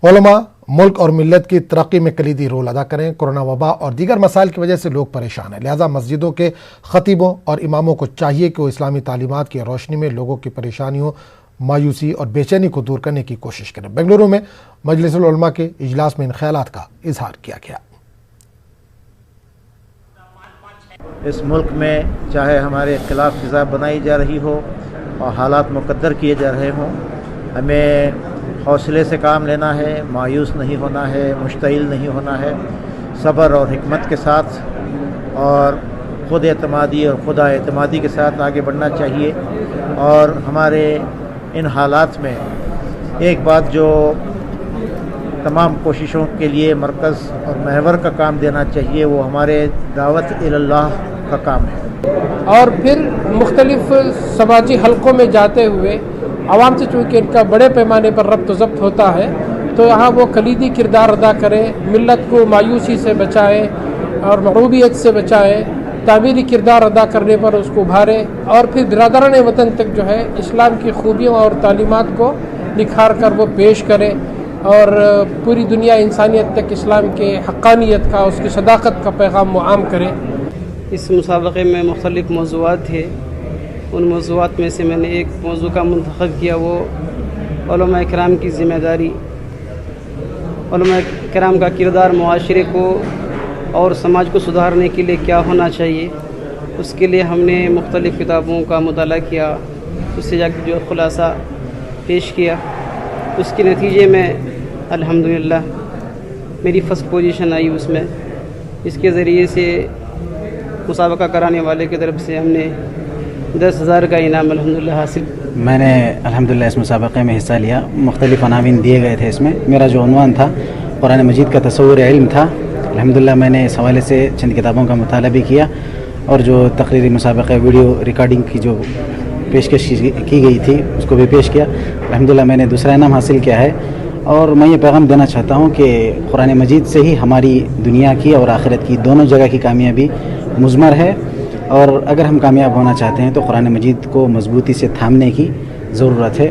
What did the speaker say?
علماء ملک اور ملت کی ترقی میں کلیدی رول ادا کریں۔ کورونا وبا اور دیگر مسائل کی وجہ سے لوگ پریشان ہیں، لہٰذا مسجدوں کے خطیبوں اور اماموں کو چاہیے کہ وہ اسلامی تعلیمات کی روشنی میں لوگوں کی پریشانیوں، مایوسی اور بے چینی کو دور کرنے کی کوشش کریں۔ بنگلورو میں مجلس العلماء کے اجلاس میں ان خیالات کا اظہار کیا گیا۔ اس ملک میں چاہے ہمارے خلاف فضا بنائی جا رہی ہو اور حالات مقدر کیے جا رہے ہوں، ہمیں حوصلے سے کام لینا ہے، مایوس نہیں ہونا ہے، مشتعل نہیں ہونا ہے، صبر اور حکمت کے ساتھ اور خود اعتمادی اور خدا اعتمادی کے ساتھ آگے بڑھنا چاہیے۔ اور ہمارے ان حالات میں ایک بات جو تمام کوششوں کے لیے مرکز اور محور کا کام دینا چاہیے، وہ ہمارے دعوت اللہ کا کام ہے۔ اور پھر مختلف سماجی حلقوں میں جاتے ہوئے عوام سے چونکہ ان کا بڑے پیمانے پر ربط و ضبط ہوتا ہے، تو یہاں وہ کلیدی کردار ادا کریں، ملت کو مایوسی سے بچائیں اور مغلوبیت سے بچائیں، تعمیری کردار ادا کرنے پر اس کو ابھاریں، اور پھر برادران وطن تک جو ہے اسلام کی خوبیوں اور تعلیمات کو نکھار کر وہ پیش کریں اور پوری دنیا انسانیت تک اسلام کے حقانیت کا، اس کی صداقت کا پیغام عام کریں۔ اس مسابقے میں مختلف موضوعات تھے، ان موضوعات میں سے میں نے ایک موضوع کا منتخب کیا، وہ علماء کرام کی ذمہ داری، علماء کرام کا کردار معاشرے کو اور سماج کو سدھارنے کے لیے کیا ہونا چاہیے۔ اس کے لیے ہم نے مختلف کتابوں کا مطالعہ کیا، اس سے جا کے جو خلاصہ پیش کیا، اس کے نتیجے میں الحمدللہ میری فرسٹ پوزیشن آئی اس میں۔ اس کے ذریعے سے مسابقہ کرانے والے کی طرف سے ہم نے 10,000 کا انعام الحمدللہ حاصل۔ میں نے الحمدللہ اس مسابقے میں حصہ لیا، مختلف عناوین دیے گئے تھے۔ اس میں میرا جو عنوان تھا قرآن مجید کا تصور علم تھا۔ الحمدللہ میں نے اس حوالے سے چند کتابوں کا مطالعہ بھی کیا، اور جو تقریری مسابقہ ویڈیو ریکارڈنگ کی جو پیشکش کی گئی تھی اس کو بھی پیش کیا۔ الحمدللہ میں نے دوسرا انعام حاصل کیا ہے، اور میں یہ پیغام دینا چاہتا ہوں کہ قرآن مجید سے ہی ہماری دنیا کی اور آخرت کی دونوں جگہ کی کامیابی مضمر ہے، اور اگر ہم کامیاب ہونا چاہتے ہیں تو قرآن مجید کو مضبوطی سے تھامنے کی ضرورت ہے۔